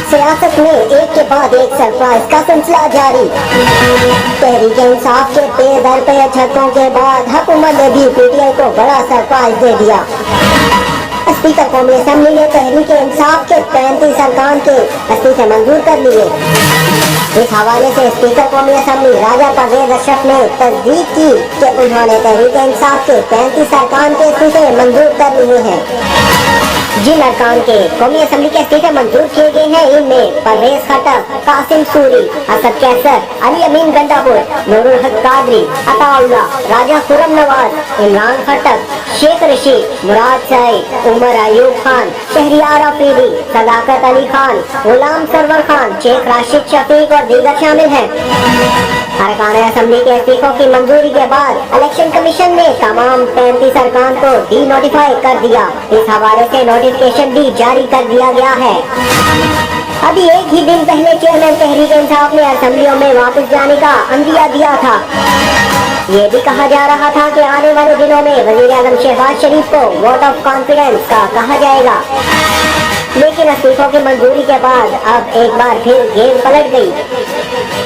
सियासत में एक के बाद एक सरप्राइज का सिलसिला जारी। तहरीक इंसाफ के पे दर पे झटकों के बाद हुकूमत ने भी पीटीआई को बड़ा सरप्राइज दे दिया। स्पीकर कौमी असेंबली ने तहरीक इंसाफ के 35 अरकान के इस्तीफे मंजूर कर लिए। इस हवाले से स्पीकर कौमी असेंबली राजा परवेज अशरफ ने तस्दीक की कि उन्होंने तहरीक इंसाफ के 35 अरकान के इस्तीफे मंजूर कर लिए हैं। जिन अरकान के कौमी असेंबली के इस्तीफे मंजूर किए गए हैं इनमें परवेज खटक, कासिम सूरी, असद कैसर, अली अमीन गंडापुर, नूरुल हक कादरी, अताउल्लाह, राजा खुर्रम नवाज, इमरान खटक, शेख रशीद, मुराद सईद, उमर अयूब खान, शहरियार अफरीदी, सदाकत अली खान, गुलाम सरवर खान, शेख राशिद शफीक और दीगर शामिल हैं। अरकान असेंबली के इस्तीफों की मंजूरी के बाद इलेक्शन कमीशन ने तमाम 35 अरकान को डी नोटिफाई कर दिया। इस हवाले से नोटिफिकेशन भी जारी कर दिया गया है। अभी एक ही दिन पहले चेयरमैन तहरीक इंसाफ ने असेंबलियों में वापस जाने का अंदिया दिया था। ये भी कहा जा रहा था कि आने वाले दिनों में वजीर आजम शहबाज शरीफ को वोट ऑफ कॉन्फिडेंस का कहा जाएगा, लेकिन इस्तीफों की मंजूरी के बाद अब एक बार फिर गेम पलट गई।